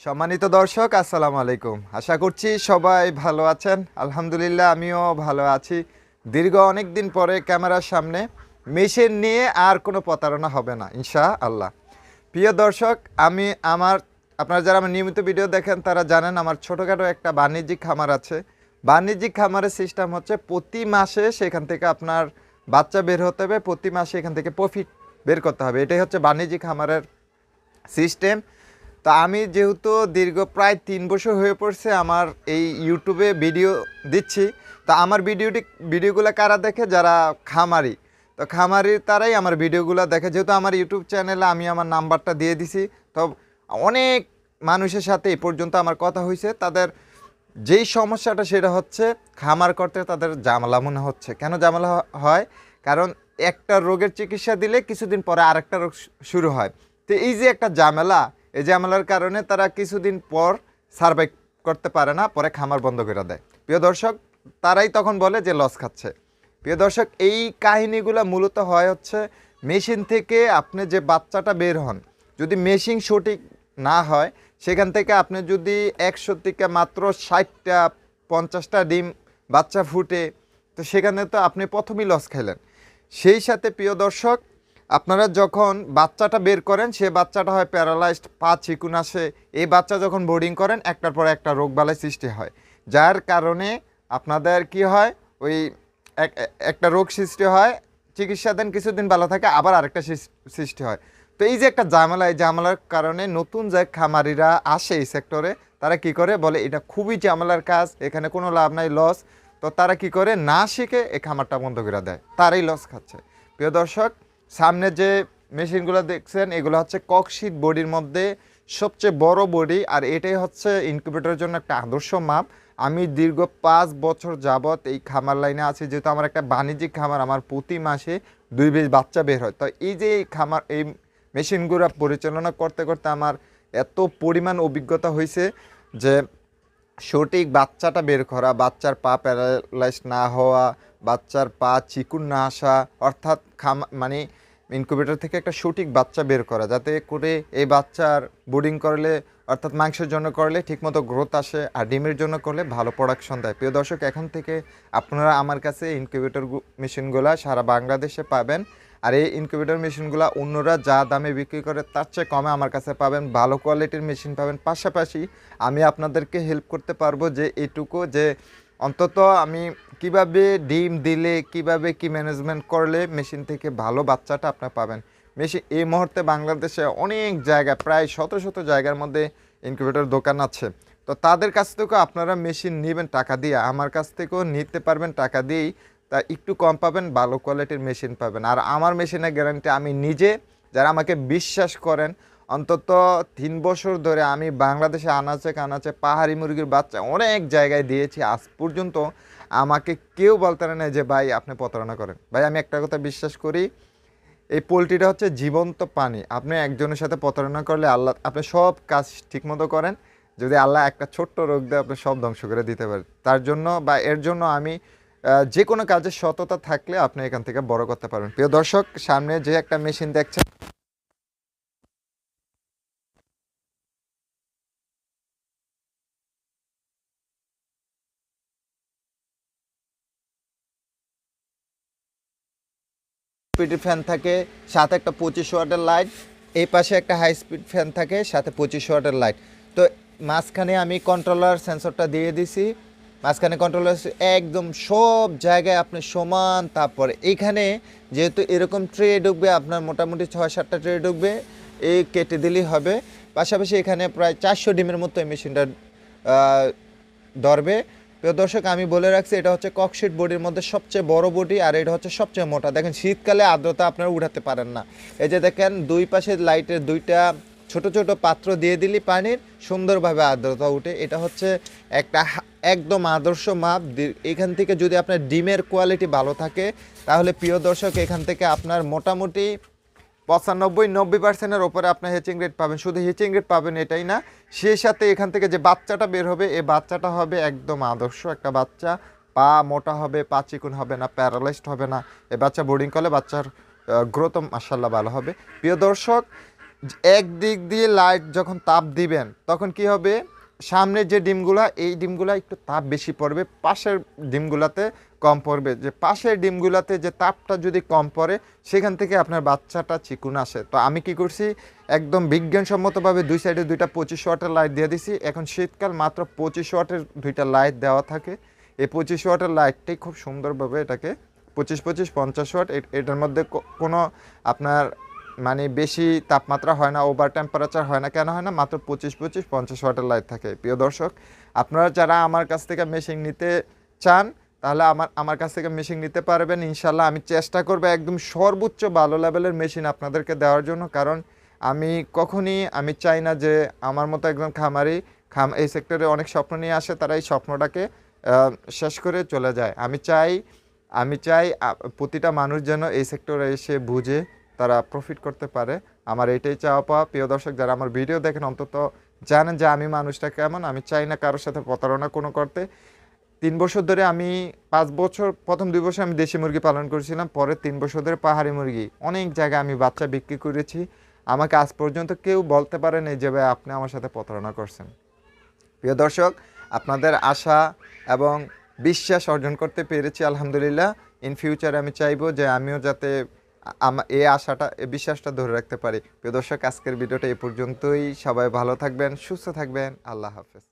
সম্মানিত দর্শক আসসালামু আলাইকুম। আশা করছি সবাই ভালো আছেন। আলহামদুলিল্লাহ আমিও ভালো আছি। দীর্ঘ অনেক দিন পরে ক্যামেরার সামনে মেশিন নিয়ে আর কোনো প্রতারণা হবে না ইনশাআল্লাহ। প্রিয় দর্শক, আপনারা যারা আমার নিয়মিত ভিডিও দেখেন তারা জানেন আমার ছোটোখাটো একটা বাণিজ্যিক খামার আছে। বাণিজ্যিক খামারের সিস্টেম হচ্ছে প্রতি মাসে সেখান থেকে আপনার বাচ্চা বের হতে হবে, প্রতি মাসে এখান থেকে প্রফিট বের করতে হবে। এটাই হচ্ছে বাণিজ্যিক খামারের সিস্টেম। তা আমি যেহেতু দীর্ঘ প্রায় 3 বছর হয়ে পড়ছে আমার এই ইউটিউবে ভিডিও দিচ্ছি, তা আমার ভিডিওগুলো কারা দেখে? যারা খামারি। তো খামারির তারাই আমার ভিডিওগুলো দেখে। যেহেতু আমার ইউটিউব চ্যানেলে আমি আমার নাম্বারটা দিয়ে দিছি, তো অনেক মানুষের সাথে এই পর্যন্ত আমার কথা হয়েছে। তাদের যেই সমস্যাটা সেটা হচ্ছে খামার করতে তাদের ঝামেলা মনে হচ্ছে। কেন ঝামেলা হয়? কারণ একটা রোগের চিকিৎসা দিলে কিছুদিন পরে আরেকটা রোগ শুরু হয়। তো এই যে একটা ঝামেলা, এই ঝামেলার কারণে তারা কিছুদিন পর সার্ভাইভ করতে পারে না, পরে খামার বন্ধ করে দেয়। প্রিয় দর্শক, তারাই তখন বলে যে লস খাচ্ছে। প্রিয় দর্শক, এই কাহিনীগুলো মূলত হয় হচ্ছে মেশিন থেকে আপনি যে বাচ্চাটা বের হন, যদি মেশিন সঠিক না হয়, সেখান থেকে আপনি যদি 100 থেকে মাত্র 60টা 50টা ডিম বাচ্চা ফুটে, তো সেখানে তো আপনি প্রথমেই লস খাইলেন। সেই সাথে প্রিয় দর্শক, আপনারা যখন বাচ্চাটা বের করেন সে বাচ্চাটা হয় প্যারালাইজড, পা চিকুন আসে। এই বাচ্চা যখন বোর্ডিং করেন একটার পর একটা রোগবালাই সৃষ্টি হয়, যার কারণে আপনাদের কি হয়, ওই একটা রোগ সৃষ্টি হয়, চিকিৎসা দেন, কিছুদিন ভালো থাকে, আবার আরেকটা সৃষ্টি হয়। তো এই যে একটা ঝামেলা, এই ঝামেলার কারণে নতুন যে খামারিরা আসে এই সেক্টরে, তারা কি করে বলে এটা খুবই ঝামেলার কাজ, এখানে কোনো লাভ নাই, লস। তো তারা কি করে, না শিখে এই খামারটা বন্ধ করে দেয়, তারাই লস খাচ্ছে। প্রিয় দর্শক, সামনে যে মেশিনগুলো দেখছেন এগুলো হচ্ছে ককশিট বডির মধ্যে সবচেয়ে বড় বডি, আর এটাই হচ্ছে ইনকিউবেটরের জন্য একটা আদর্শ মাপ। আমি দীর্ঘ 5 বছর যাবত এই খামার লাইনে আছি। যেহেতু আমার একটা বাণিজ্যিক খামার, আমার প্রতি মাসে 2 বেশ বাচ্চা বের হয়। তো এই যে এই খামার, এই মেশিনগুলো পরিচালনা করতে করতে আমার এত পরিমাণ অভিজ্ঞতা হয়েছে যে সঠিক বাচ্চাটা বের করা, বাচ্চার পা প্যারালাইজ না হওয়া, বাচ্চার পা চিকুন না আসা, অর্থাৎ মানে ইনকিউবেটর থেকে একটা সঠিক বাচ্চা বের করা, যাতে করে এই বাচ্চার বোর্ডিং করলে, অর্থাৎ মাংসের জন্য করলে ঠিকমতো গ্রোথ আসে, আর ডিমের জন্য করলে ভালো প্রোডাকশন দেয়। প্রিয় দর্শক, এখন থেকে আপনারা আমার কাছে ইনকিউবেটর মেশিনগুলো সারা বাংলাদেশে পাবেন। আর এই ইনকিউবেটর মেশিনগুলো অন্যরা যা দামে বিক্রি করে তার চেয়ে কমে আমার কাছে পাবেন, ভালো কোয়ালিটির মেশিন পাবেন। পাশাপাশি আমি আপনাদেরকে হেল্প করতে পারবো যে এইটুকু, যে অন্তত আমি কিভাবে ডিম দিলে, কিভাবে কি ম্যানেজমেন্ট করলে মেশিন থেকে ভালো বাচ্চাটা আপনারা পাবেন। মেশিন এই মুহূর্তে বাংলাদেশে অনেক জায়গায়, প্রায় শত শত জায়গার মধ্যে ইনকিউবেটর দোকান আছে। তো তাদের কাছ থেকেও আপনারা মেশিন নেবেন টাকা দিয়ে, আমার কাছ থেকেও নিতে পারবেন টাকা দিয়েই। তা একটু কম পাবেন, ভালো কোয়ালিটির মেশিন পাবেন। আর আমার মেশিনের গ্যারান্টি আমি নিজে, যারা আমাকে বিশ্বাস করেন, অন্তত 3 বছর ধরে আমি বাংলাদেশে আনাচে কানাচে পাহাড়ি মুরগির বাচ্চা অনেক জায়গায় দিয়েছি। আজ পর্যন্ত আমাকে কেউ বলতে না যে ভাই আপনি প্রতারণা করেন। ভাই আমি একটা কথা বিশ্বাস করি, এই পোলট্রিটা হচ্ছে জীবন্ত প্রাণী। আপনি একজনের সাথে প্রতারণা করলে আল্লাহ, আপনি সব কাজ ঠিকমতো করেন, যদি আল্লাহ একটা ছোট্ট রোগ দেয় আপনি সব ধ্বংস করে দিতে পারেন। তার জন্য বা এর জন্য আমি যে কোনো কাজে সততা থাকলে আপনি এখান থেকে বড় করতে পারবেন। প্রিয় দর্শক, সামনে যে একটা মেশিন দেখছেন, স্পিড ফ্যান থাকে, সাথে একটা 25 ওয়াটের লাইট, এই পাশে একটা হাই স্পিড ফ্যান থাকে, সাথে 25 ওয়াটের লাইট। তো মাঝখানে আমি কন্ট্রোলার সেন্সরটা দিয়ে দিছি, মাঝখানে কন্ট্রোলার একদম সব জায়গায় আপনি সমান। তারপরে এইখানে যেহেতু এরকম ট্রে ঢুকবে, আপনার মোটামুটি 6-7টা ট্রে ঢুকবে, এই কেটে দিলেই হবে। পাশাপাশি এখানে প্রায় 400 ডিমের মতো এই মেশিনটা ধরবে। প্রিয় দর্শক, আমি বলে রাখছি এটা হচ্ছে ককশিট বডির মধ্যে সবচেয়ে বড় বডি, আর এটা হচ্ছে সবচেয়ে মোটা। দেখেন শীতকালে আর্দ্রতা আপনারা উঠাতে পারেন না, এই যে দেখেন দুই পাশে লাইটের দুইটা ছোট ছোট পাত্র দিয়ে দিলি পানির, সুন্দরভাবে আর্দ্রতা উঠে। এটা হচ্ছে একটা একদম আদর্শ মাপ। এখান থেকে যদি আপনার ডিমের কোয়ালিটি ভালো থাকে, তাহলে প্রিয় দর্শক এখান থেকে আপনার মোটামুটি 95-90%-এর ওপরে আপনার হেচিং রেট পাবেন। শুধু হেচিং রেট পাবেন এটাই না, সেই সাথে এখান থেকে যে বাচ্চাটা বের হবে, এই বাচ্চাটা হবে একদম আদর্শ একটা বাচ্চা। পা মোটা হবে, পা চিকুন হবে না, প্যারালাইজড হবে না। এই বাচ্চা বোর্ডিং করলে বাচ্চার গ্রোথ মাশাআল্লাহ ভালো হবে। প্রিয় দর্শক, একদিক দিয়ে লাইট যখন তাপ দিবেন তখন কি হবে, সামনের যে ডিমগুলা এই ডিমগুলা একটু তাপ বেশি পড়বে, পাশের ডিমগুলাতে কম পড়বে। যে পাশের ডিমগুলাতে যে তাপটা যদি কম পড়ে সেখান থেকে আপনার বাচ্চাটা চিকুন আসে। তো আমি কি করছি, একদম বিজ্ঞানসম্মতভাবে দুই সাইডে দুইটা 25 ওয়াটের লাইট দিয়ে দিছি। এখন শীতকাল মাত্র 25 ওয়াটের দুইটা লাইট দেওয়া থাকে। এই 25 ওয়াটের লাইটটাই খুব সুন্দরভাবে এটাকে 25 25 50 ওয়াট, এটার মধ্যে কোনো আপনার মানে বেশি তাপমাত্রা হয় না, ওভার টেম্পারেচার হয় না। কেন হয় না? মাত্র 25 25 50 ওয়াটের লাইট থাকে। প্রিয় দর্শক, আপনারা যারা আমার কাছ থেকে মেশিন নিতে চান তাহলে আমার কাছ থেকে মেশিন নিতে পারবেন ইনশাল্লাহ। আমি চেষ্টা করবো একদম সর্বোচ্চ ভালো লেভেলের মেশিন আপনাদেরকে দেওয়ার জন্য, কারণ আমি চাই না যে আমার মতো একজন খামারি এই সেক্টরে অনেক স্বপ্ন নিয়ে আসে, তারা এই স্বপ্নটাকে শেষ করে চলে যায়। আমি চাই প্রতিটা মানুষ যেন এই সেক্টরে এসে বুঝে তারা প্রফিট করতে পারে। আমার এটাই চাওয়া পাওয়া। প্রিয় দর্শক, যারা আমার ভিডিও দেখেন অন্তত জানেন যে আমি মানুষটা কেমন। আমি চাই না কারোর সাথে প্রতারণা কোনো করতে। 3 বছর ধরে আমি 5 বছর, প্রথম 2 বছর আমি দেশি মুরগি পালন করেছিলাম, পরে 3 বছর ধরে পাহাড়ি মুরগি অনেক জায়গায় আমি বাচ্চা বিক্রি করেছি। আমাকে আজ পর্যন্ত কেউ বলতে পারেন এই যে ভাই আপনি আমার সাথে প্রতারণা করছেন। প্রিয় দর্শক, আপনাদের আশা এবং বিশ্বাস অর্জন করতে পেরেছি আলহামদুলিল্লাহ। ইন ফিউচারে আমি চাইবো যে আমিও যাতে এই আশাটা, এই বিশ্বাসটা ধরে রাখতে পারি। প্রিয় দর্শক, আজকের ভিডিওটা এই পর্যন্তই। সবাই ভালো থাকবেন, সুস্থ থাকবেন। আল্লাহ হাফেজ।